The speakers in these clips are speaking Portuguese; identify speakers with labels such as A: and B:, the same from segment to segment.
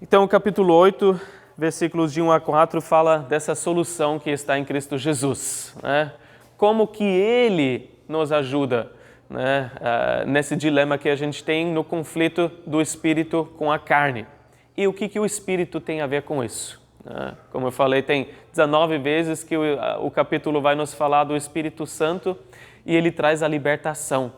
A: Então, o capítulo 8, versículos de 1 a 4, fala dessa solução que está em Cristo Jesus, né? Como que Ele nos ajuda, né? Nesse dilema que a gente tem no conflito do Espírito com a carne. E o que o Espírito tem a ver com isso? Como eu falei, tem 19 vezes que o capítulo vai nos falar do Espírito Santo e ele traz a libertação,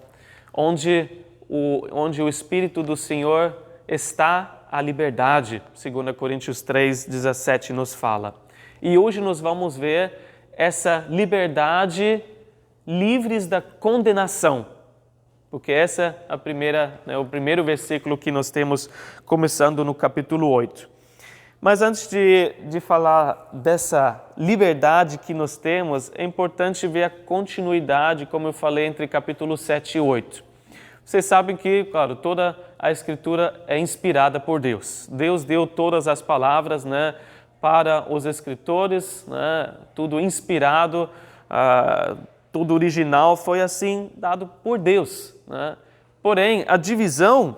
A: onde o Espírito do Senhor está a liberdade, 2 Coríntios 3:17 nos fala. E hoje nós vamos ver essa liberdade livres da condenação, porque essa é o primeiro versículo que nós temos começando no capítulo 8. Mas antes de falar dessa liberdade que nós temos, é importante ver a continuidade, como eu falei, entre capítulo 7 e 8. Vocês sabem que, claro, toda a Escritura é inspirada por Deus. Deus deu todas as palavras, né, para os escritores, né, tudo inspirado, tudo original foi assim dado por Deus, né? Porém, a divisão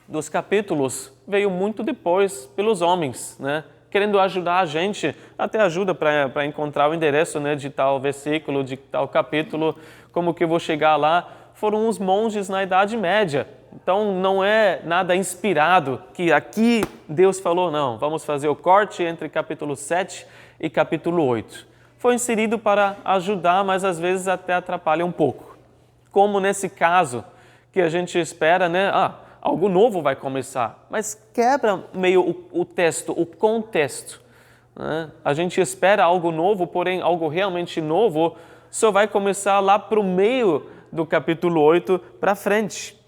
A: dos capítulos veio muito depois pelos homens, né, querendo ajudar a gente, até ajuda para encontrar o endereço, né, de tal versículo, de tal capítulo, como que eu vou chegar lá. Foram os monges na Idade Média. Então, não é nada inspirado que aqui Deus falou, não, vamos fazer o corte entre capítulo 7 e capítulo 8. Foi inserido para ajudar, mas às vezes até atrapalha um pouco. Como nesse caso, que a gente espera, né? Algo novo vai começar, mas quebra meio o texto, o contexto, né? A gente espera algo novo, porém algo realmente novo só vai começar lá para o meio do capítulo 8 para frente.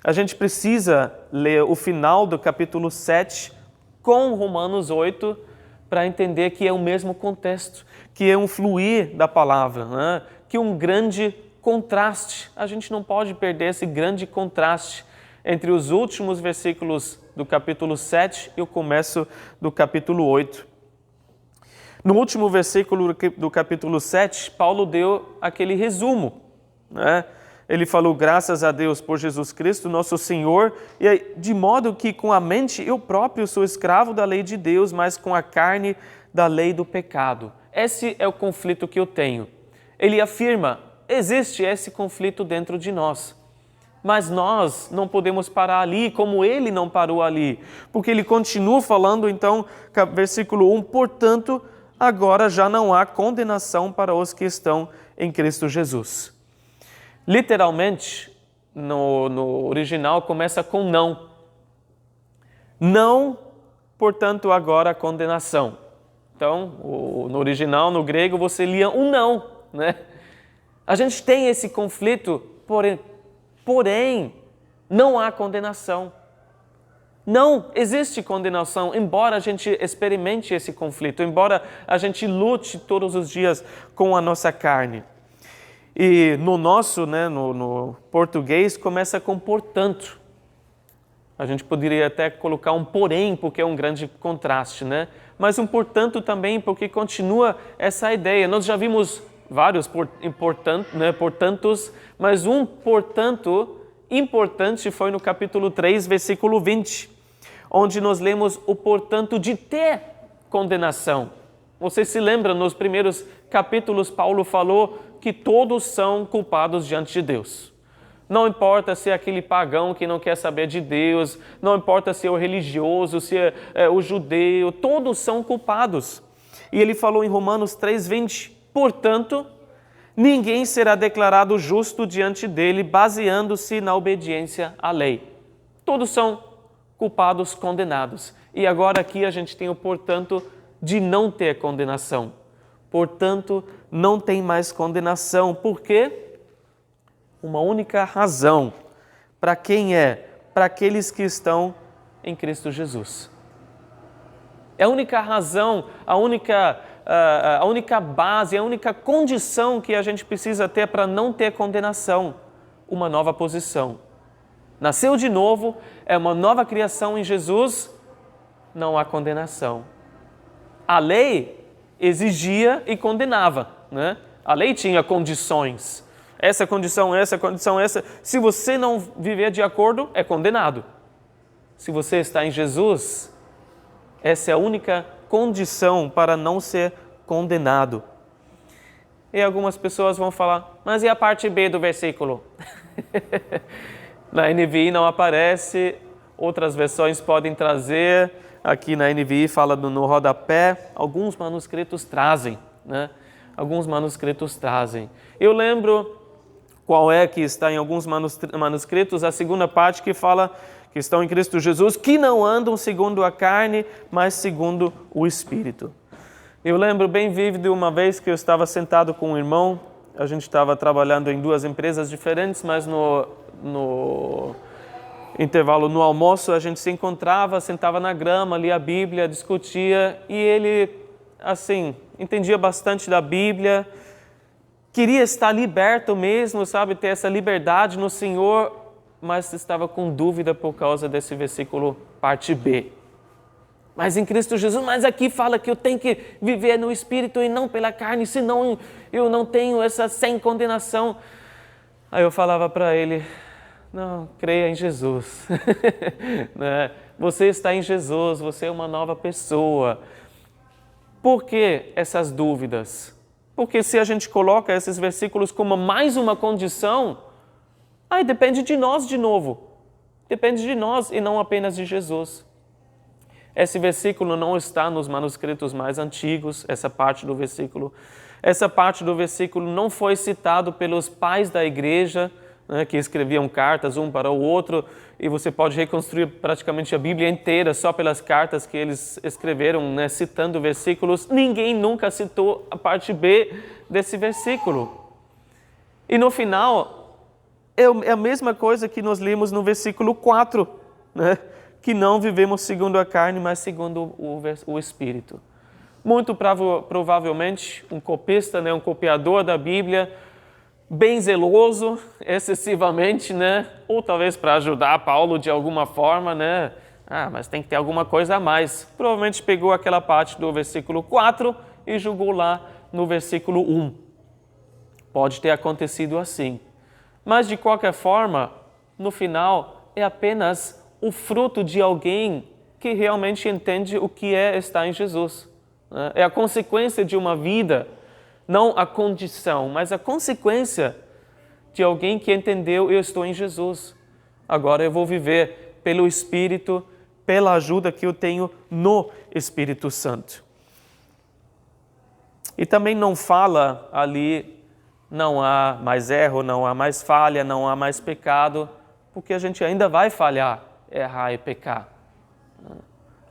A: A gente precisa ler o final do capítulo 7 com Romanos 8 para entender que é o mesmo contexto, que é um fluir da palavra, né? Que é um grande contraste. A gente não pode perder esse grande contraste entre os últimos versículos do capítulo 7 e o começo do capítulo 8. No último versículo do capítulo 7, Paulo deu aquele resumo, né? Ele falou, graças a Deus por Jesus Cristo, nosso Senhor, e de modo que com a mente eu próprio sou escravo da lei de Deus, mas com a carne da lei do pecado. Esse é o conflito que eu tenho. Ele afirma, existe esse conflito dentro de nós. Mas nós não podemos parar ali, como ele não parou ali. Porque ele continua falando, então, versículo 1, portanto, agora já não há condenação para os que estão em Cristo Jesus. Literalmente, no original, começa com não. Não, portanto, agora a condenação. Então, no original, no grego, você lia um não, né? A gente tem esse conflito, porém, não há condenação. Não existe condenação, embora a gente experimente esse conflito, embora a gente lute todos os dias com a nossa carne. E no nosso, né, no português, começa com portanto. A gente poderia até colocar um porém, porque é um grande contraste, né? Mas um portanto também, porque continua essa ideia. Nós já vimos vários portantos, mas um portanto importante foi no capítulo 3, versículo 20, onde nós lemos o portanto de ter condenação. Você se lembra, nos primeiros capítulos, Paulo falou que todos são culpados diante de Deus. Não importa se é aquele pagão que não quer saber de Deus, não importa se é o religioso, se é o judeu, todos são culpados. E ele falou em Romanos 3:20, portanto, ninguém será declarado justo diante dele, baseando-se na obediência à lei. Todos são culpados, condenados. E agora aqui a gente tem o portanto de não ter condenação. Portanto, não tem mais condenação. Por quê? Uma única razão. Para quem é? Para aqueles que estão em Cristo Jesus. É a única razão, a única base, a única condição que a gente precisa ter para não ter condenação. Uma nova posição. Nasceu de novo, é uma nova criação em Jesus, não há condenação. A lei exigia e condenava, né? A lei tinha condições. Essa condição, essa condição, essa. Se você não viver de acordo, é condenado. Se você está em Jesus, Essa é a única condição para não ser condenado. E algumas pessoas vão falar, mas e a parte B do versículo? Na NVI não aparece, outras versões podem trazer. Aqui na NVI fala no rodapé, alguns manuscritos trazem, né? Alguns manuscritos trazem. Eu lembro qual é que está em alguns manuscritos, a segunda parte que fala que estão em Cristo Jesus, que não andam segundo a carne, mas segundo o Espírito. Eu lembro bem vívido uma vez que eu estava sentado com um irmão, a gente estava trabalhando em duas empresas diferentes, mas no intervalo, no almoço, a gente se encontrava, sentava na grama, lia a Bíblia, discutia, e ele, assim, entendia bastante da Bíblia, queria estar liberto mesmo, sabe, ter essa liberdade no Senhor, mas estava com dúvida por causa desse versículo, parte B. Mas em Cristo Jesus, mas aqui fala que eu tenho que viver no Espírito e não pela carne, senão eu não tenho essa sem condenação. Aí eu falava para ele, não, creia em Jesus. Né? Você está em Jesus, você é uma nova pessoa. Por que essas dúvidas? Porque se a gente coloca esses versículos como mais uma condição, aí depende de nós de novo. Depende de nós e não apenas de Jesus. Esse versículo não está nos manuscritos mais antigos, essa parte do versículo. Essa parte do versículo não foi citado pelos pais da igreja, né, que escreviam cartas um para o outro, e você pode reconstruir praticamente a Bíblia inteira só pelas cartas que eles escreveram, né, citando versículos. Ninguém nunca citou a parte B desse versículo. E no final, é a mesma coisa que nós lemos no versículo 4, né? Que não vivemos segundo a carne, mas segundo o Espírito. Muito provavelmente, um copista, né, um copiador da Bíblia, bem zeloso, excessivamente, né? Ou talvez para ajudar Paulo de alguma forma, né? Mas tem que ter alguma coisa a mais. Provavelmente pegou aquela parte do versículo 4 e jogou lá no versículo 1. Pode ter acontecido assim. Mas, de qualquer forma, no final, é apenas o fruto de alguém que realmente entende o que é estar em Jesus. É a consequência de uma vida, não a condição, mas a consequência de alguém que entendeu, eu estou em Jesus. Agora eu vou viver pelo Espírito, pela ajuda que eu tenho no Espírito Santo. E também não fala ali, não há mais erro, não há mais falha, não há mais pecado, porque a gente ainda vai falhar, errar e pecar.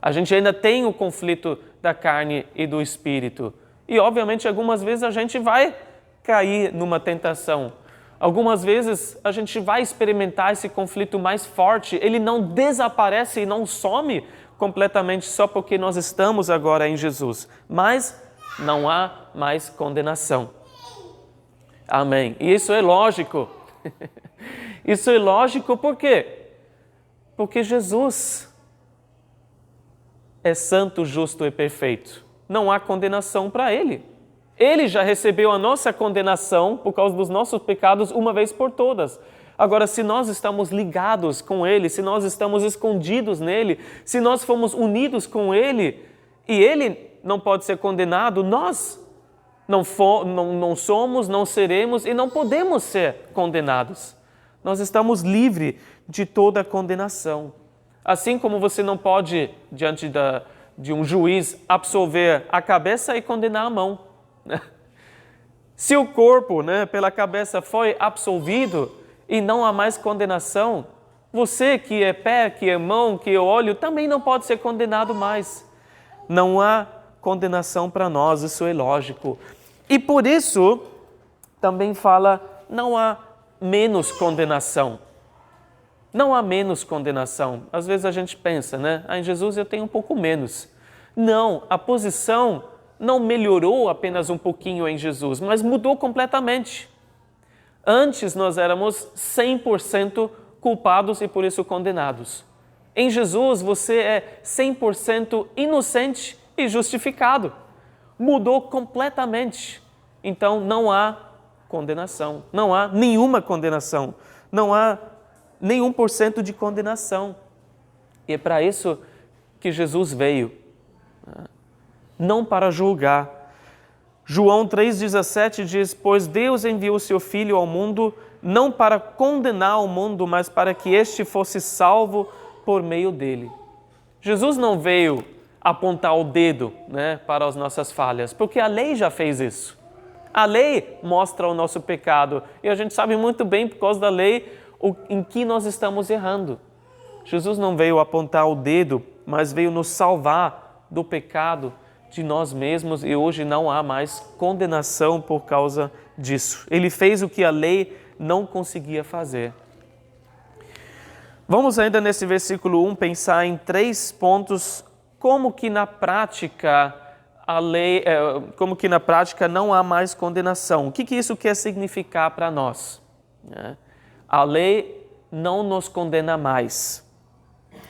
A: A gente ainda tem o conflito da carne e do espírito. E, obviamente, algumas vezes a gente vai cair numa tentação. Algumas vezes a gente vai experimentar esse conflito mais forte. Ele não desaparece e não some completamente só porque nós estamos agora em Jesus. Mas não há mais condenação. Amém. E isso é lógico. Isso é lógico por quê? Porque Jesus é santo, justo e perfeito. Não há condenação para Ele. Ele já recebeu a nossa condenação por causa dos nossos pecados uma vez por todas. Agora, se nós estamos ligados com Ele, se nós estamos escondidos nele, se nós fomos unidos com Ele e Ele não pode ser condenado, nós não somos, não seremos e não podemos ser condenados. Nós estamos livres de toda condenação. Assim como você não pode, diante de um juiz, absolver a cabeça e condenar a mão. Se o corpo, né, pela cabeça foi absolvido e não há mais condenação, você que é pé, que é mão, que é olho, também não pode ser condenado mais. Não há condenação para nós, isso é lógico. E por isso, também fala, não há menos condenação. Não há menos condenação. Às vezes a gente pensa, né? Em Jesus eu tenho um pouco menos. Não, a posição não melhorou apenas um pouquinho em Jesus, mas mudou completamente. Antes nós éramos 100% culpados e por isso condenados. Em Jesus você é 100% inocente e justificado. Mudou completamente. Então não há condenação. Não há nenhuma condenação. Não há nenhum por cento de condenação. E é para isso que Jesus veio. não para julgar. João 3,17 diz: pois Deus enviou seu Filho ao mundo não para condenar o mundo, mas para que este fosse salvo por meio dele. Jesus não veio apontar o dedo, para as nossas falhas, porque a lei já fez isso. A lei mostra o nosso pecado e a gente sabe muito bem, por causa da lei, em que nós estamos errando. Jesus não veio apontar o dedo, mas veio nos salvar do pecado de nós mesmos e hoje não há mais condenação por causa disso. Ele fez o que a lei não conseguia fazer. Vamos ainda nesse versículo 1 pensar em 3 pontos como que na prática não há mais condenação. O que isso quer significar para nós? A lei não nos condena mais.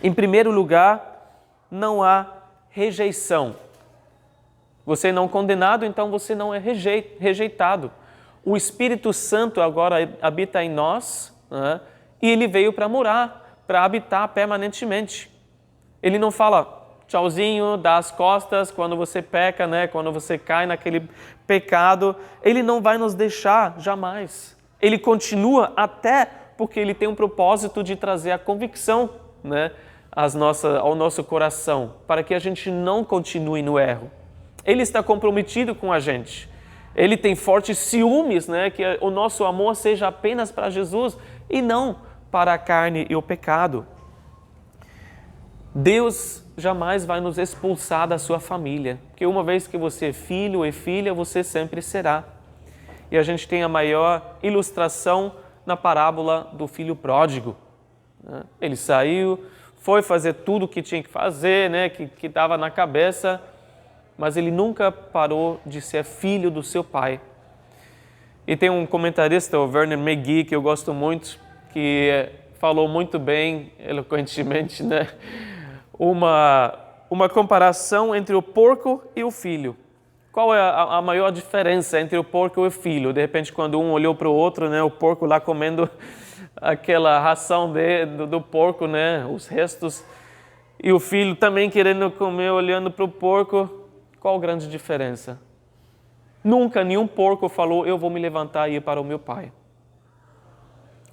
A: Em primeiro lugar, não há rejeição. Você não é condenado, então você não é rejeitado. O Espírito Santo agora habita em nós, e ele veio para morar, para habitar permanentemente. Ele não fala tchauzinho, dá as costas quando você peca, quando você cai naquele pecado. Ele não vai nos deixar jamais. Ele continua até porque ele tem um propósito de trazer a convicção, ao nosso coração, para que a gente não continue no erro. Ele está comprometido com a gente. Ele tem fortes ciúmes, que o nosso amor seja apenas para Jesus e não para a carne e o pecado. Deus jamais vai nos expulsar da sua família, porque uma vez que você é filho e filha, você sempre será. E a gente tem a maior ilustração na parábola do filho pródigo. Ele saiu, foi fazer tudo o que tinha que fazer, que estava na cabeça, mas ele nunca parou de ser filho do seu pai. E tem um comentarista, o Vernon McGee, que eu gosto muito, que falou muito bem, eloquentemente, uma comparação entre o porco e o filho. Qual é a maior diferença entre o porco e o filho? De repente, quando um olhou para o outro, o porco lá comendo aquela ração do porco, os restos, e o filho também querendo comer, olhando para o porco. Qual a grande diferença? Nunca nenhum porco falou, eu vou me levantar e ir para o meu pai.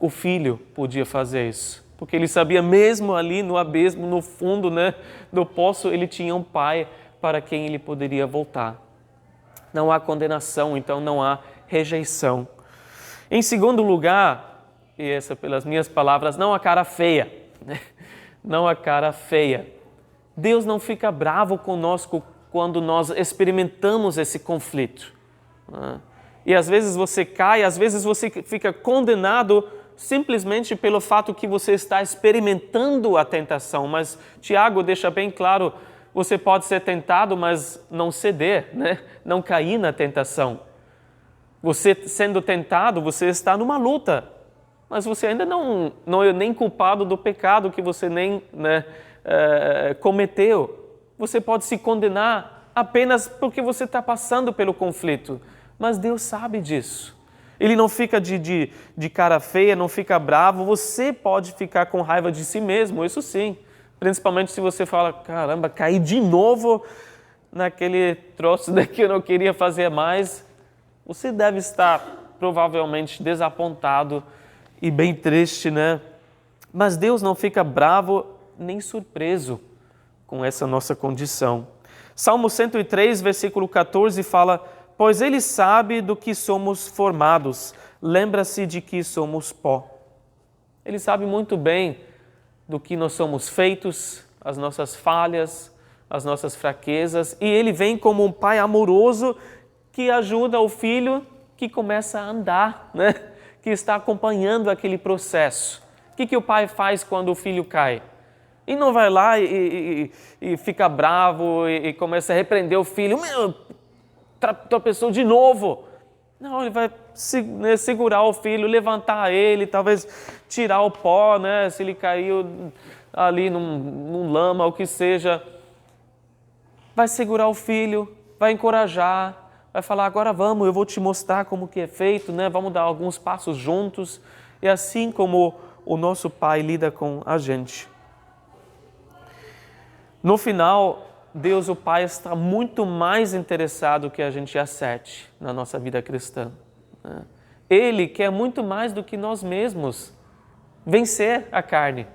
A: O filho podia fazer isso, porque ele sabia mesmo ali no abismo, no fundo do poço, ele tinha um pai para quem ele poderia voltar. Não há condenação, então não há rejeição. Em segundo lugar, e essa pelas minhas palavras, não há cara feia. Não há cara feia. Deus não fica bravo conosco quando nós experimentamos esse conflito. E às vezes você cai, às vezes você fica condenado simplesmente pelo fato que você está experimentando a tentação. Mas Tiago deixa bem claro, você pode ser tentado, mas não ceder, não cair na tentação. Você sendo tentado, você está numa luta, mas você ainda não é nem culpado do pecado que você nem cometeu. Você pode se condenar apenas porque você está passando pelo conflito. Mas Deus sabe disso. Ele não fica de cara feia, não fica bravo. Você pode ficar com raiva de si mesmo, isso sim. Principalmente se você fala, caramba, caí de novo naquele troço que eu não queria fazer mais. Você deve estar provavelmente desapontado e bem triste, Mas Deus não fica bravo nem surpreso com essa nossa condição. Salmo 103, versículo 14 fala, pois Ele sabe do que somos formados, lembra-se de que somos pó. Ele sabe muito bem do que nós somos feitos, as nossas falhas, as nossas fraquezas, e Ele vem como um pai amoroso que ajuda o filho que começa a andar, que está acompanhando aquele processo. O que o pai faz quando o filho cai? E não vai lá e fica bravo e começa a repreender o filho. Tropeçou de novo. Não, ele vai segurar o filho, levantar ele, talvez tirar o pó, se ele caiu ali num lama, o que seja. Vai segurar o filho, vai encorajar, vai falar, agora vamos, eu vou te mostrar como que é feito, vamos dar alguns passos juntos. E assim como o nosso Pai lida com a gente. No final, Deus, o Pai, está muito mais interessado que a gente acerte na nossa vida cristã. Ele quer muito mais do que nós mesmos vencer a carne.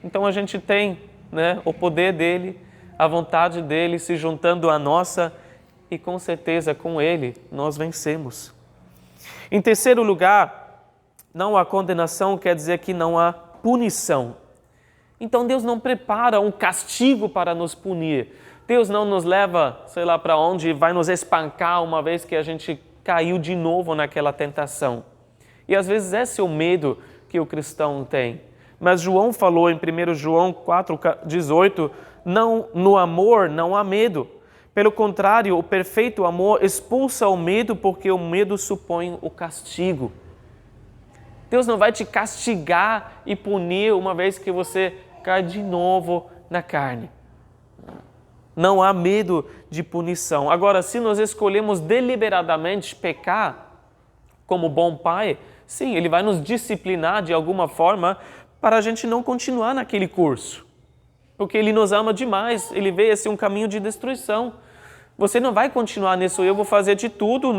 A: Então a gente tem, o poder dele, a vontade dele se juntando à nossa e com certeza com ele nós vencemos. Em terceiro lugar, não há condenação quer dizer que não há punição. Então Deus não prepara um castigo para nos punir. Deus não nos leva, sei lá para onde, vai nos espancar uma vez que a gente caiu de novo naquela tentação. E às vezes esse é o medo que o cristão tem. Mas João falou em 1 João 4,18, não, no amor não há medo. Pelo contrário, o perfeito amor expulsa o medo, porque o medo supõe o castigo. Deus não vai te castigar e punir uma vez que você cai de novo na carne. Não há medo de punição. Agora, se nós escolhemos deliberadamente pecar, como bom pai, sim, ele vai nos disciplinar de alguma forma para a gente não continuar naquele curso. Porque ele nos ama demais, ele vê esse um caminho de destruição. Você não vai continuar nisso, eu vou fazer de tudo,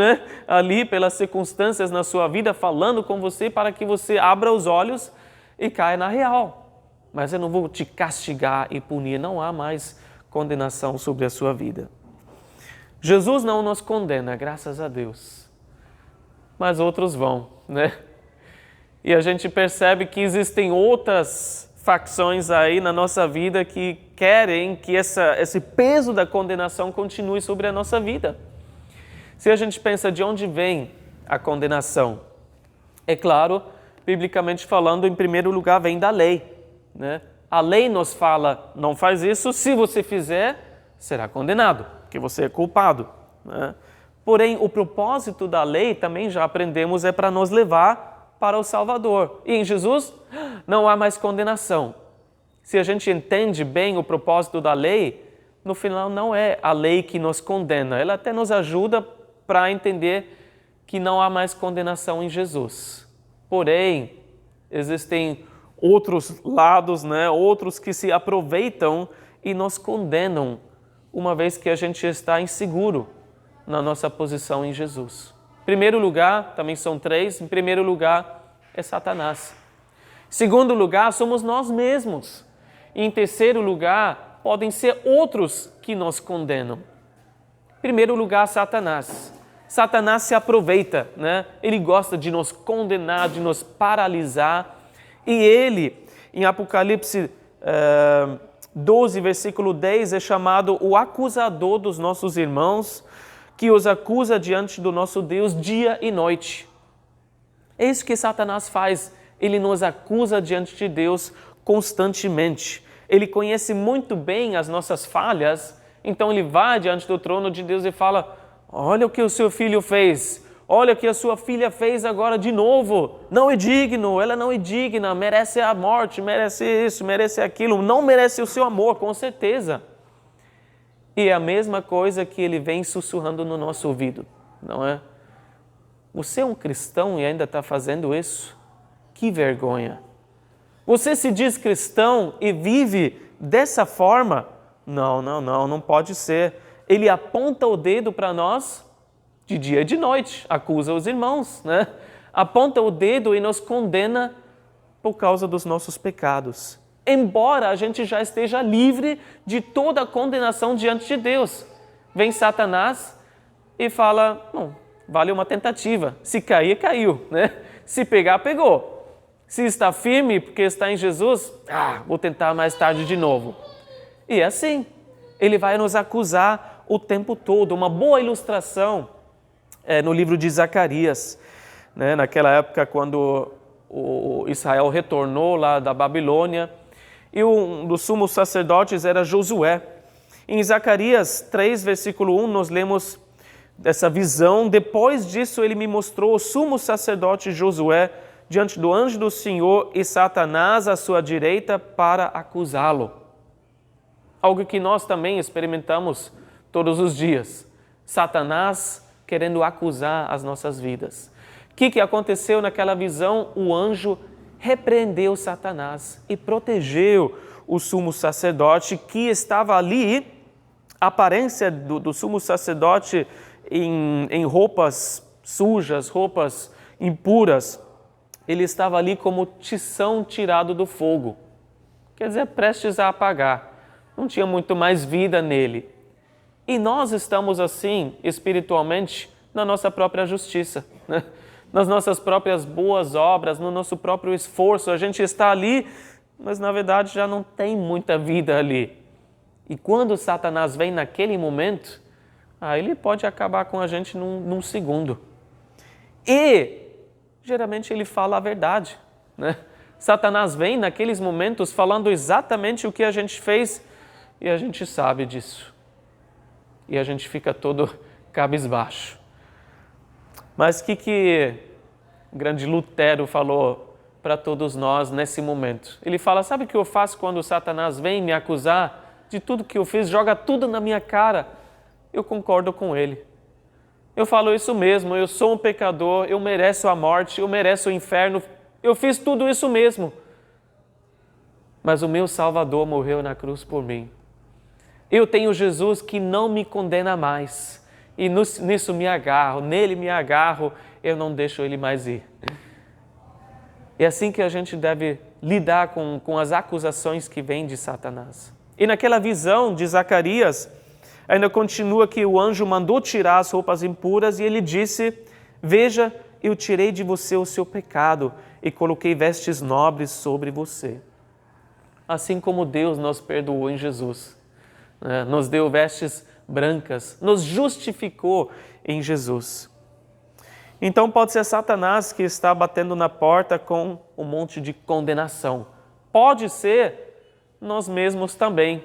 A: ali pelas circunstâncias na sua vida, falando com você para que você abra os olhos e caia na real. Mas eu não vou te castigar e punir, não há mais condenação sobre a sua vida. Jesus não nos condena, graças a Deus. Mas outros vão, E a gente percebe que existem outras facções aí na nossa vida que querem que esse peso da condenação continue sobre a nossa vida. Se a gente pensa de onde vem a condenação, é claro, biblicamente falando, em primeiro lugar vem da lei. A lei nos fala, não faz isso, se você fizer, será condenado, porque você é culpado. Porém, o propósito da lei, também já aprendemos, é para nos levar para o Salvador. E em Jesus não há mais condenação. Se a gente entende bem o propósito da lei, no final não é a lei que nos condena. Ela até nos ajuda para entender que não há mais condenação em Jesus. Porém, existem outros lados, outros que se aproveitam e nos condenam, uma vez que a gente está inseguro na nossa posição em Jesus. Em primeiro lugar, também são três, em primeiro lugar é Satanás. Em segundo lugar, somos nós mesmos. E em terceiro lugar, podem ser outros que nos condenam. Em primeiro lugar, Satanás. Satanás se aproveita, Ele gosta de nos condenar, de nos paralisar. E ele, em Apocalipse 12, versículo 10, é chamado o acusador dos nossos irmãos, que os acusa diante do nosso Deus dia e noite. É isso que Satanás faz. Ele nos acusa diante de Deus constantemente. Ele conhece muito bem as nossas falhas, então ele vai diante do trono de Deus e fala: olha o que o seu filho fez, olha o que a sua filha fez agora de novo. Não é digno, ela não é digna, merece a morte, merece isso, merece aquilo, não merece o seu amor, com certeza. E é a mesma coisa que ele vem sussurrando no nosso ouvido, não é? Você é um cristão e ainda está fazendo isso? Que vergonha! Você se diz cristão e vive dessa forma? Não pode ser. Ele aponta o dedo para nós de dia e de noite, acusa os irmãos, Aponta o dedo e nos condena por causa dos nossos pecados. Embora a gente já esteja livre de toda a condenação diante de Deus. Vem Satanás e fala: vale uma tentativa. Se cair, caiu, Se pegar, pegou. Se está firme porque está em Jesus, vou tentar mais tarde de novo. E é assim, ele vai nos acusar o tempo todo. Uma boa ilustração é no livro de Zacarias, naquela época quando o Israel retornou lá da Babilônia, e um dos sumos sacerdotes era Josué. Em Zacarias 3, versículo 1, nós lemos dessa visão: depois disso ele me mostrou o sumo sacerdote Josué diante do anjo do Senhor e Satanás à sua direita para acusá-lo. Algo que nós também experimentamos todos os dias. Satanás querendo acusar as nossas vidas. O que aconteceu naquela visão? O anjo repreendeu Satanás e protegeu o sumo sacerdote que estava ali A aparência do sumo sacerdote em roupas sujas, roupas impuras, ele estava ali como tição tirado do fogo. Quer dizer, prestes a apagar. Não tinha muito mais vida nele. E nós estamos assim, espiritualmente, na nossa própria justiça, né? Nas nossas próprias boas obras, no nosso próprio esforço. A gente está ali, mas na verdade já não tem muita vida ali. E quando Satanás vem naquele momento, ele pode acabar com a gente num segundo. E, geralmente, ele fala a verdade, né? Satanás vem naqueles momentos falando exatamente o que a gente fez e a gente sabe disso. E a gente fica todo cabisbaixo. Mas o que o grande Lutero falou para todos nós nesse momento? Ele fala, sabe o que eu faço quando Satanás vem me acusar de tudo que eu fiz, joga tudo na minha cara? Eu concordo com ele. Eu falo isso mesmo, eu sou um pecador, eu mereço a morte, eu mereço o inferno, eu fiz tudo isso mesmo. Mas o meu Salvador morreu na cruz por mim. Eu tenho Jesus que não me condena mais. E nisso me agarro, nele me agarro, eu não deixo ele mais ir. É assim que a gente deve lidar com as acusações que vêm de Satanás. E naquela visão de Zacarias, ainda continua que o anjo mandou tirar as roupas impuras e ele disse, veja, eu tirei de você o seu pecado e coloquei vestes nobres sobre você. Assim como Deus nos perdoou em Jesus, né? Nos deu vestes brancas, nos justificou em Jesus. Então pode ser Satanás que está batendo na porta com um monte de condenação. Pode ser nós mesmos também,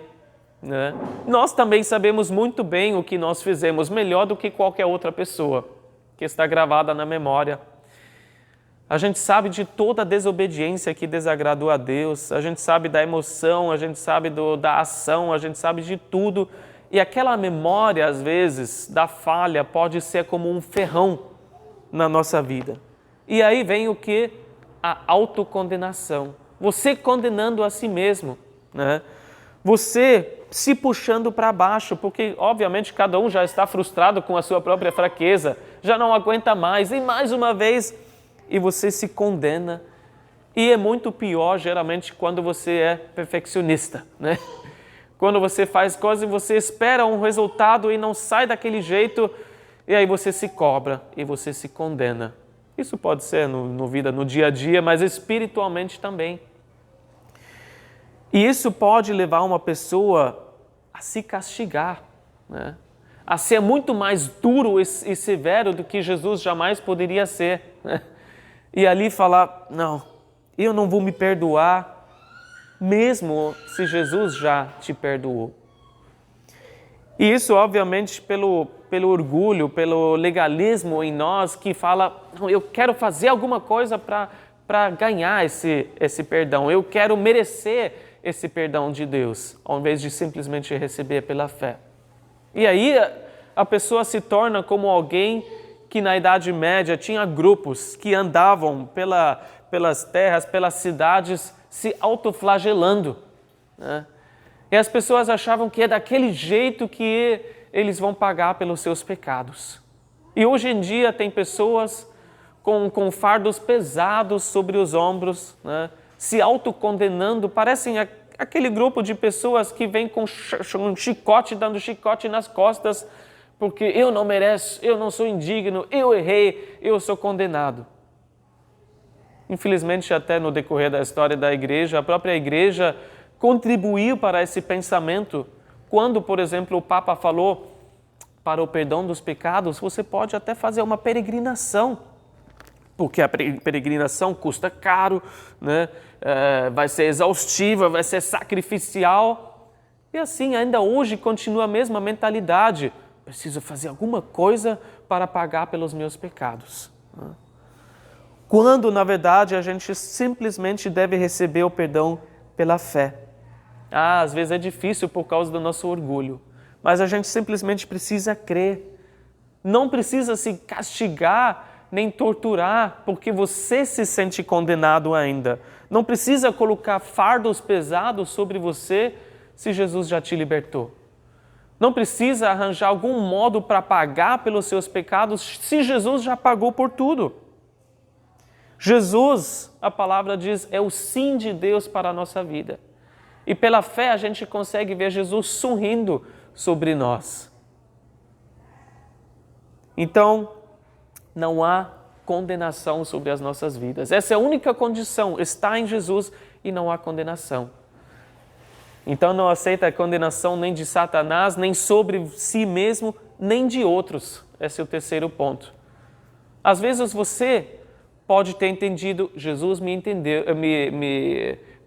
A: né? Nós também sabemos muito bem o que nós fizemos, melhor do que qualquer outra pessoa, que está gravada na memória. A gente sabe de toda a desobediência que desagradou a Deus, a gente sabe da emoção, a gente sabe da ação, a gente sabe de tudo. E aquela memória, às vezes, da falha pode ser como um ferrão na nossa vida. E aí vem o que? A autocondenação. Você condenando a si mesmo, né? Você se puxando para baixo, porque, obviamente, cada um já está frustrado com a sua própria fraqueza, já não aguenta mais, e mais uma vez, e você se condena. E é muito pior, geralmente, quando você é perfeccionista, né? Quando você faz coisas e você espera um resultado e não sai daquele jeito, e aí você se cobra e você se condena. Isso pode ser no dia a dia, mas espiritualmente também. E isso pode levar uma pessoa a se castigar, né? A ser muito mais duro e severo do que Jesus jamais poderia ser, né? E ali falar, não, eu não vou me perdoar, mesmo se Jesus já te perdoou. E isso, obviamente, pelo orgulho, pelo legalismo em nós que fala, não, eu quero fazer alguma coisa para ganhar esse perdão, eu quero merecer esse perdão de Deus, ao invés de simplesmente receber pela fé. E aí a pessoa se torna como alguém que na Idade Média tinha grupos que andavam pelas terras, pelas cidades, se autoflagelando, né? E as pessoas achavam que é daquele jeito que eles vão pagar pelos seus pecados. E hoje em dia tem pessoas com fardos pesados sobre os ombros, né? Se autocondenando, parecem aquele grupo de pessoas que vem com um chicote, dando chicote nas costas, porque eu não mereço, eu não sou indigno, eu errei, eu sou condenado. Infelizmente, até no decorrer da história da igreja, a própria igreja contribuiu para esse pensamento. Quando, por exemplo, o Papa falou, para o perdão dos pecados, você pode até fazer uma peregrinação, porque a peregrinação custa caro, né? Vai ser exaustiva, vai ser sacrificial. E assim, ainda hoje continua a mesma mentalidade. Preciso fazer alguma coisa para pagar pelos meus pecados. Quando, na verdade, a gente simplesmente deve receber o perdão pela fé. Às vezes é difícil por causa do nosso orgulho, mas a gente simplesmente precisa crer. Não precisa se castigar nem torturar, porque você se sente condenado ainda. Não precisa colocar fardos pesados sobre você se Jesus já te libertou. Não precisa arranjar algum modo para pagar pelos seus pecados, se Jesus já pagou por tudo. Jesus, a palavra diz, é o sim de Deus para a nossa vida. E pela fé a gente consegue ver Jesus sorrindo sobre nós. Então, não há condenação sobre as nossas vidas. Essa é a única condição, está em Jesus e não há condenação. Então não aceita a condenação nem de Satanás, nem sobre si mesmo, nem de outros. Esse é o terceiro ponto. Às vezes você pode ter entendido, Jesus me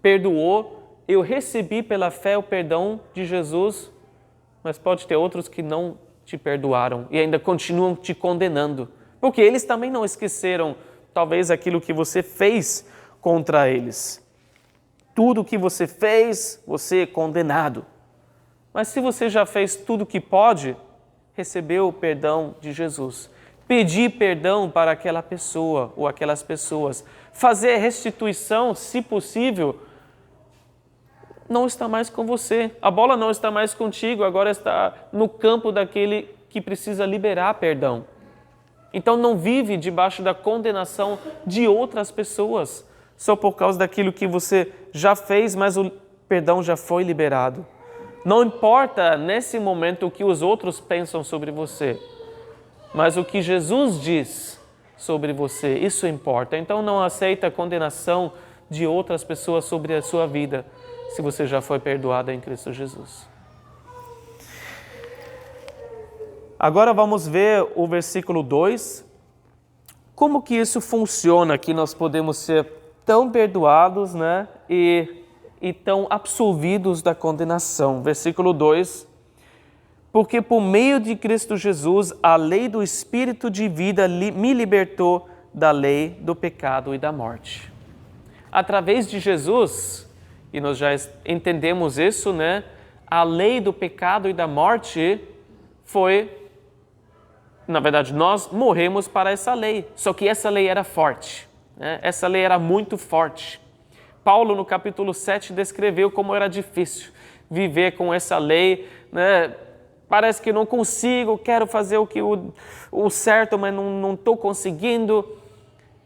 A: perdoou, eu recebi pela fé o perdão de Jesus, mas pode ter outros que não te perdoaram e ainda continuam te condenando, porque eles também não esqueceram, talvez, aquilo que você fez contra eles. Tudo que você fez, você é condenado. Mas se você já fez tudo o que pode, recebeu o perdão de Jesus. Pedir perdão para aquela pessoa ou aquelas pessoas. Fazer restituição, se possível, não está mais com você. A bola não está mais contigo, agora está no campo daquele que precisa liberar perdão. Então não vive debaixo da condenação de outras pessoas, só por causa daquilo que você já fez, mas o perdão já foi liberado. Não importa nesse momento o que os outros pensam sobre você, mas o que Jesus diz sobre você, isso importa. Então não aceita a condenação de outras pessoas sobre a sua vida, se você já foi perdoado em Cristo Jesus. Agora vamos ver o versículo 2. Como que isso funciona, que nós podemos ser tão perdoados, né, e tão absolvidos da condenação. Versículo 2. Porque por meio de Cristo Jesus, a lei do Espírito de vida me libertou da lei do pecado e da morte. Através de Jesus, e nós já entendemos isso, né, a lei do pecado e da morte foi, na verdade, nós morremos para essa lei, só que essa lei era forte. Essa lei era muito forte. Paulo, no capítulo 7, descreveu como era difícil viver com essa lei, né? Parece que não consigo, quero fazer o certo, mas não estou conseguindo.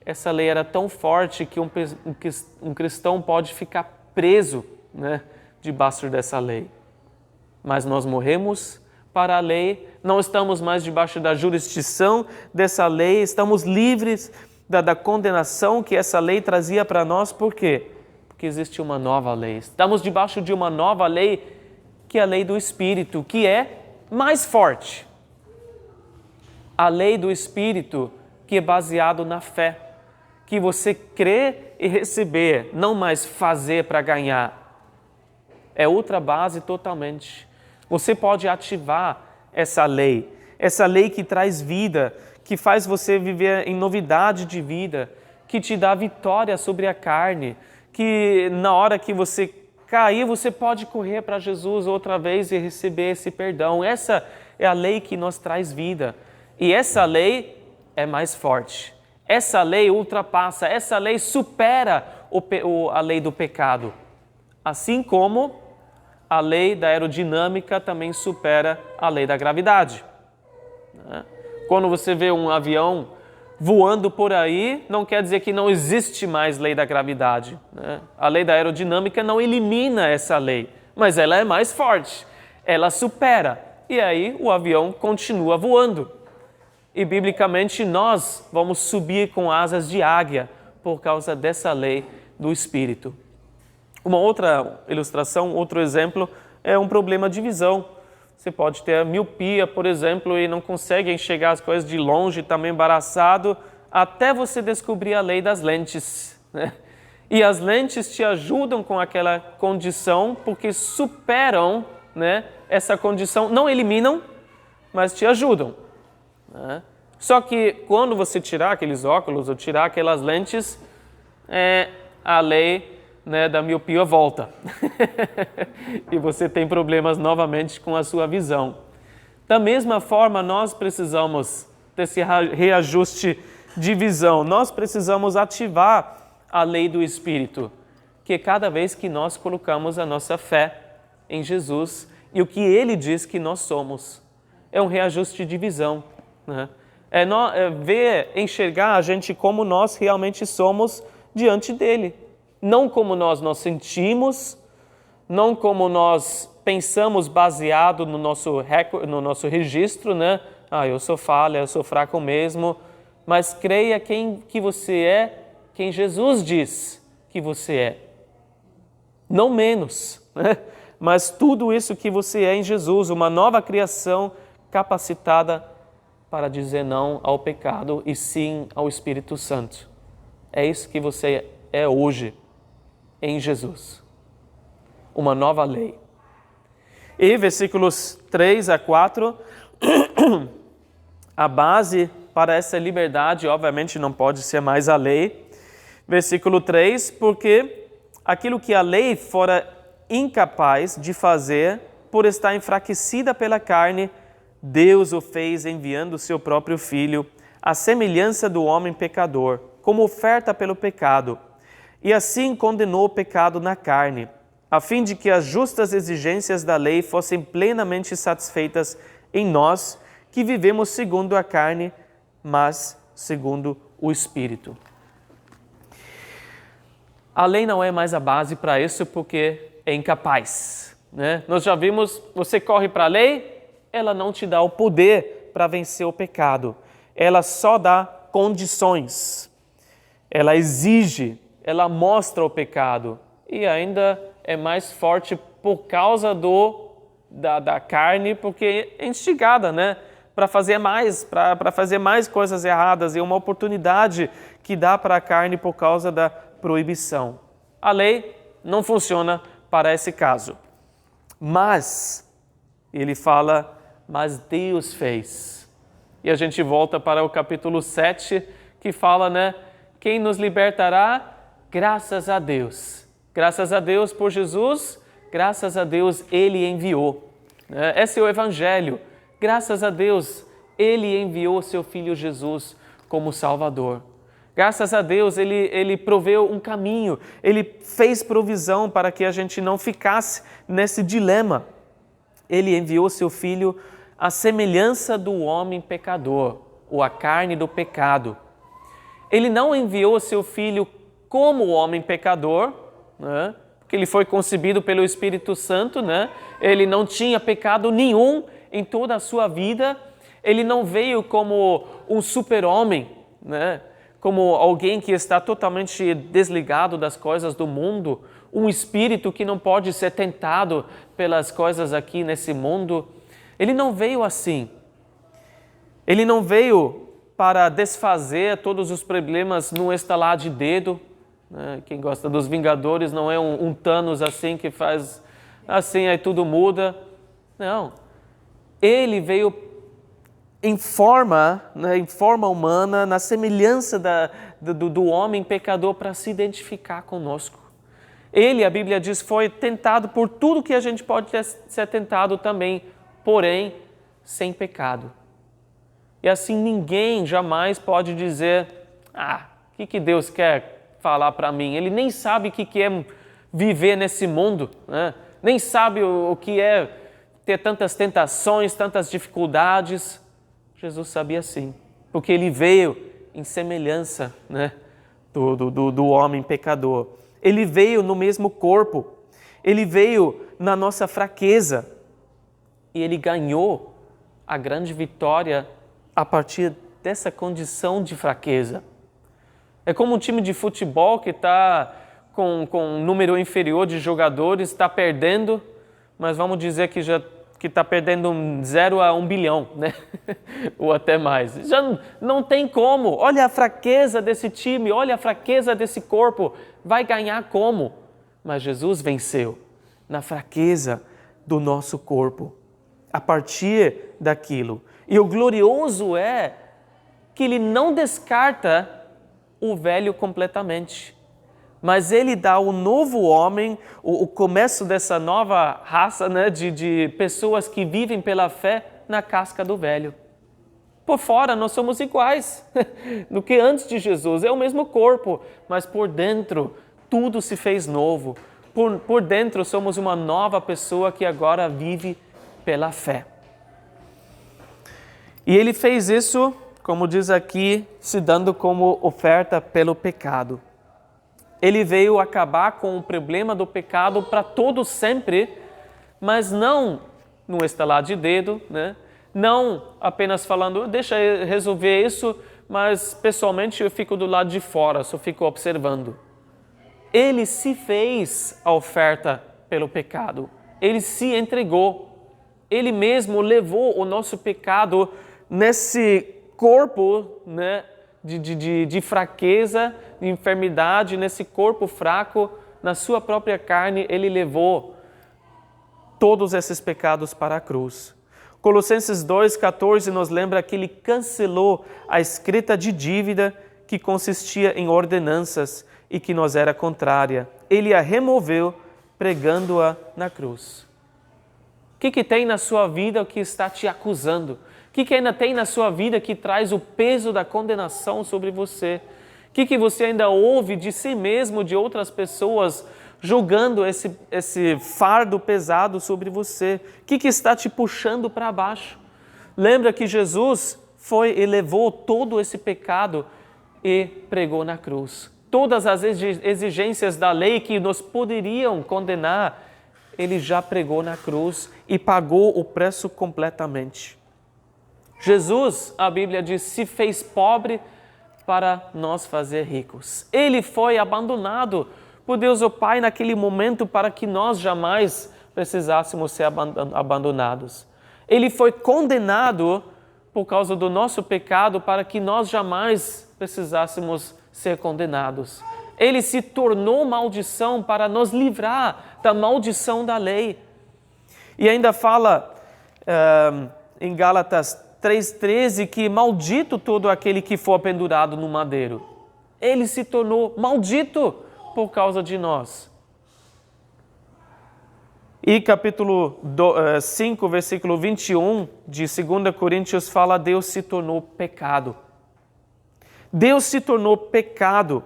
A: Essa lei era tão forte que um cristão pode ficar preso, né, debaixo dessa lei. Mas nós morremos para a lei, não estamos mais debaixo da jurisdição dessa lei, estamos livres da condenação que essa lei trazia para nós. Por quê? Porque existe uma nova lei. Estamos debaixo de uma nova lei, que é a lei do Espírito, que é mais forte. A lei do Espírito, que é baseado na fé, que você crê e receber, não mais fazer para ganhar. É outra base totalmente. Você pode ativar essa lei que traz vida, que faz você viver em novidade de vida, que te dá vitória sobre a carne, que na hora que você cair, você pode correr para Jesus outra vez e receber esse perdão. Essa é a lei que nos traz vida. E essa lei é mais forte. Essa lei ultrapassa, essa lei supera a lei do pecado. Assim como a lei da aerodinâmica também supera a lei da gravidade. Quando você vê um avião voando por aí, não quer dizer que não existe mais lei da gravidade. A lei da aerodinâmica não elimina essa lei, mas ela é mais forte, ela supera, e aí o avião continua voando. E biblicamente nós vamos subir com asas de águia por causa dessa lei do Espírito. Uma outra ilustração, outro exemplo, é um problema de visão. Você pode ter miopia, por exemplo, e não consegue enxergar as coisas de longe, está meio embaraçado, até você descobrir a lei das lentes, né? E as lentes te ajudam com aquela condição, porque superam, né, essa condição, não eliminam, mas te ajudam, né? Só que quando você tirar aqueles óculos ou tirar aquelas lentes, a lei, né, da miopia volta e você tem problemas novamente com a sua visão. Da mesma forma, nós precisamos desse reajuste de visão. Nós precisamos ativar a lei do Espírito, que cada vez que nós colocamos a nossa fé em Jesus e o que Ele diz que nós somos. É um reajuste de visão, né? É ver, enxergar a gente como nós realmente somos diante dEle. Não como nós nos sentimos, não como nós pensamos baseado no nosso registro, né? Eu sou falha, eu sou fraco mesmo, mas creia que você é, quem Jesus diz que você é. Não menos, né? Mas tudo isso que você é em Jesus, uma nova criação capacitada para dizer não ao pecado e sim ao Espírito Santo. É isso que você é hoje em Jesus. Uma nova lei. E versículos 3 a 4, a base para essa liberdade, obviamente, não pode ser mais a lei. Versículo 3, porque aquilo que a lei fora incapaz de fazer, por estar enfraquecida pela carne, Deus o fez enviando o seu próprio Filho, à semelhança do homem pecador, como oferta pelo pecado, e assim condenou o pecado na carne, a fim de que as justas exigências da lei fossem plenamente satisfeitas em nós, que vivemos segundo a carne, mas segundo o Espírito. A lei não é mais a base para isso porque é incapaz, né? Nós já vimos, você corre para a lei, ela não te dá o poder para vencer o pecado. Ela só dá condições. Ela exige, ela mostra o pecado. E ainda é mais forte por causa da carne, porque é instigada, né? Para fazer mais coisas erradas. E uma oportunidade que dá para a carne por causa da proibição. A lei não funciona para esse caso. Mas, ele fala, mas Deus fez. E a gente volta para o capítulo 7, que fala, né? Quem nos libertará? Graças a Deus. Graças a Deus por Jesus, graças a Deus Ele enviou. Esse é o Evangelho. Graças a Deus, Ele enviou seu Filho Jesus como Salvador. Graças a Deus, Ele proveu um caminho. Ele fez provisão para que a gente não ficasse nesse dilema. Ele enviou seu Filho à semelhança do homem pecador, ou a carne do pecado. Ele não enviou seu Filho como homem pecador, né? Porque ele foi concebido pelo Espírito Santo, né? Ele não tinha pecado nenhum em toda a sua vida. Ele não veio como um super-homem, né? Como alguém que está totalmente desligado das coisas do mundo, um espírito que não pode ser tentado pelas coisas aqui nesse mundo. Ele não veio assim. Ele não veio para desfazer todos os problemas num estalar de dedo. Quem gosta dos Vingadores não é um Thanos assim que faz assim, aí tudo muda. Não. Ele veio em forma humana, na semelhança do homem pecador para se identificar conosco. Ele, a Bíblia diz, foi tentado por tudo que a gente pode ser tentado também, porém, sem pecado. E assim ninguém jamais pode dizer, o que Deus quer falar para mim? Ele nem sabe o que é viver nesse mundo, né? Nem sabe o que é ter tantas tentações, tantas dificuldades. Jesus sabia sim, porque Ele veio em semelhança, né, do homem pecador. Ele veio no mesmo corpo, Ele veio na nossa fraqueza e Ele ganhou a grande vitória a partir dessa condição de fraqueza. É como um time de futebol que está com um número inferior de jogadores, está perdendo, mas vamos dizer que está perdendo 0 a 1 bilhão, né? Ou até mais. Já não tem como. Olha a fraqueza desse time, olha a fraqueza desse corpo. Vai ganhar como? Mas Jesus venceu na fraqueza do nosso corpo, a partir daquilo. E o glorioso é que Ele não descarta o velho completamente, mas Ele dá o novo homem, o começo dessa nova raça, né, de pessoas que vivem pela fé na casca do velho. Por fora nós somos iguais do que antes de Jesus, é o mesmo corpo, mas por dentro tudo se fez novo, por dentro somos uma nova pessoa que agora vive pela fé. E ele fez isso, como diz aqui, se dando como oferta pelo pecado. Ele veio acabar com o problema do pecado para todo sempre, mas não no estalar de dedo, né? Não apenas falando, deixa eu resolver isso, mas pessoalmente eu fico do lado de fora, só fico observando. Ele se fez a oferta pelo pecado, ele se entregou, ele mesmo levou o nosso pecado nesse corpo, né, de fraqueza, de enfermidade, nesse corpo fraco, na sua própria carne, ele levou todos esses pecados para a cruz. Colossenses 2,14 nos lembra que ele cancelou a escrita de dívida que consistia em ordenanças e que nos era contrária. Ele a removeu, pregando-a na cruz. O que tem na sua vida que está te acusando? O que ainda tem na sua vida que traz o peso da condenação sobre você? O que você ainda ouve de si mesmo, de outras pessoas, jogando esse fardo pesado sobre você? O que está te puxando para baixo? Lembra que Jesus foi e levou todo esse pecado e pregou na cruz. Todas as exigências da lei que nos poderiam condenar, ele já pregou na cruz e pagou o preço completamente. Jesus, a Bíblia diz, se fez pobre para nos fazer ricos. Ele foi abandonado por Deus o Pai naquele momento para que nós jamais precisássemos ser abandonados. Ele foi condenado por causa do nosso pecado para que nós jamais precisássemos ser condenados. Ele se tornou maldição para nos livrar da maldição da lei. E ainda fala em Gálatas 3,13 que maldito todo aquele que for pendurado no madeiro. Ele se tornou maldito por causa de nós. E capítulo 5, versículo 21 de 2 Coríntios fala: Deus se tornou pecado. Deus se tornou pecado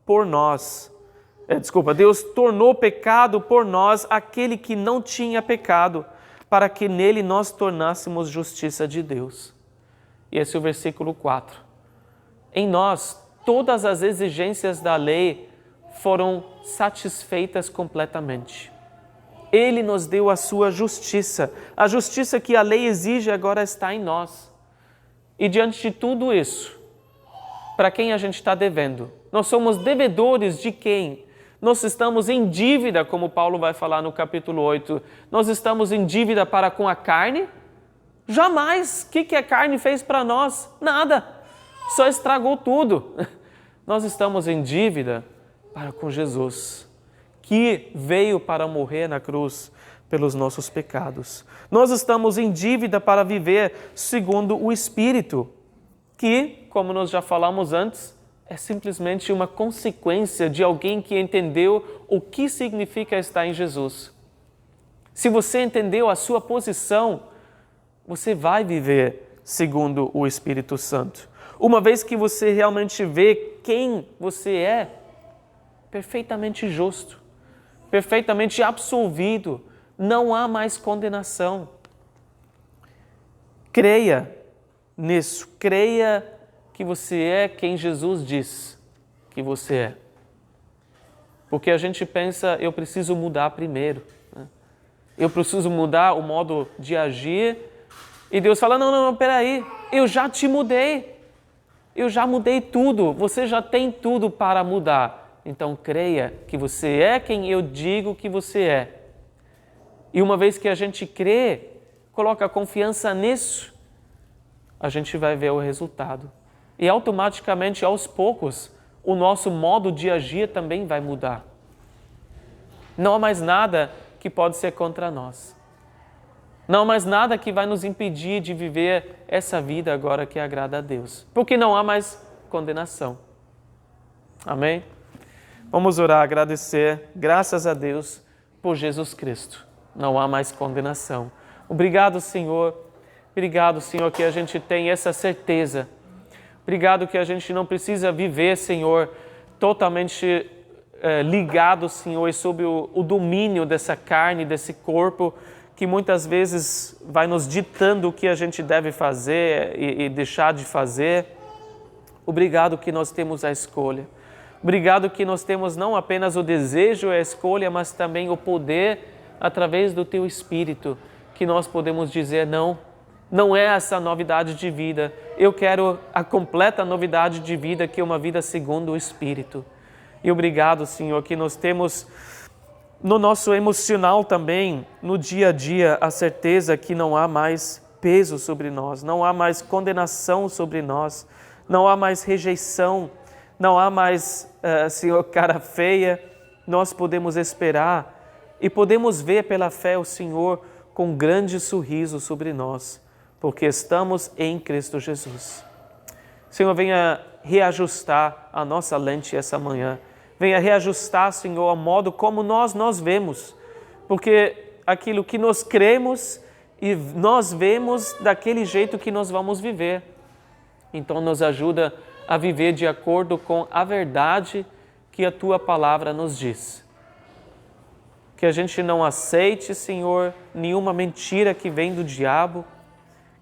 A: por nós. Deus tornou pecado por nós aquele que não tinha pecado, para que nele nós tornássemos justiça de Deus. E esse é o versículo 4. Em nós, todas as exigências da lei foram satisfeitas completamente. Ele nos deu a sua justiça. A justiça que a lei exige agora está em nós. E diante de tudo isso, para quem a gente está devendo? Nós somos devedores de quem? Nós estamos em dívida, como Paulo vai falar no capítulo 8. Nós estamos em dívida para com a carne? Jamais! O que a carne fez para nós? Nada! Só estragou tudo. Nós estamos em dívida para com Jesus, que veio para morrer na cruz pelos nossos pecados. Nós estamos em dívida para viver segundo o Espírito, que, como nós já falamos antes, é simplesmente uma consequência de alguém que entendeu o que significa estar em Jesus. Se você entendeu a sua posição, você vai viver segundo o Espírito Santo. Uma vez que você realmente vê quem você é, perfeitamente justo, perfeitamente absolvido, não há mais condenação. Creia nisso, creia que você é quem Jesus diz que você é. Porque a gente pensa, eu preciso mudar primeiro, né? Eu preciso mudar o modo de agir. E Deus fala, não, peraí, eu já te mudei. Eu já mudei tudo, você já tem tudo para mudar. Então creia que você é quem eu digo que você é. E uma vez que a gente crê, coloca confiança nisso, a gente vai ver o resultado. E automaticamente, aos poucos, o nosso modo de agir também vai mudar. Não há mais nada que pode ser contra nós. Não há mais nada que vai nos impedir de viver essa vida agora que agrada a Deus. Porque não há mais condenação. Amém? Vamos orar, agradecer, graças a Deus, por Jesus Cristo. Não há mais condenação. Obrigado, Senhor. Obrigado, Senhor, que a gente tem essa certeza. Obrigado que a gente não precisa viver, Senhor, totalmente ligados, Senhor, sob o domínio dessa carne, desse corpo, que muitas vezes vai nos ditando o que a gente deve fazer e deixar de fazer. Obrigado que nós temos a escolha. Obrigado que nós temos não apenas o desejo e a escolha, mas também o poder, através do Teu Espírito, que nós podemos dizer não. Não é essa novidade de vida. Eu quero a completa novidade de vida, que é uma vida segundo o Espírito. E obrigado, Senhor, que nós temos no nosso emocional também, no dia a dia, a certeza que não há mais peso sobre nós, não há mais condenação sobre nós, não há mais rejeição, não há mais, Senhor, cara feia. Nós podemos esperar e podemos ver pela fé o Senhor com um grande sorriso sobre nós, porque estamos em Cristo Jesus. Senhor, venha reajustar a nossa lente essa manhã. Venha reajustar, Senhor, o modo como nós vemos, porque aquilo que nós cremos e nós vemos daquele jeito que nós vamos viver. Então, nos ajuda a viver de acordo com a verdade que a Tua palavra nos diz. Que a gente não aceite, Senhor, nenhuma mentira que vem do diabo,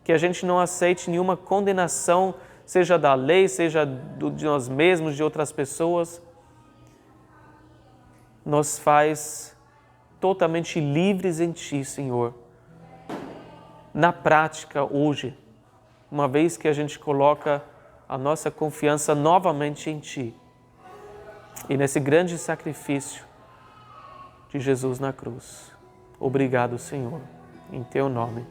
A: que a gente não aceite nenhuma condenação, seja da lei, seja de nós mesmos, de outras pessoas. Nos faz totalmente livres em Ti, Senhor. Na prática, hoje, uma vez que a gente coloca a nossa confiança novamente em Ti e nesse grande sacrifício de Jesus na cruz. Obrigado, Senhor, em Teu nome.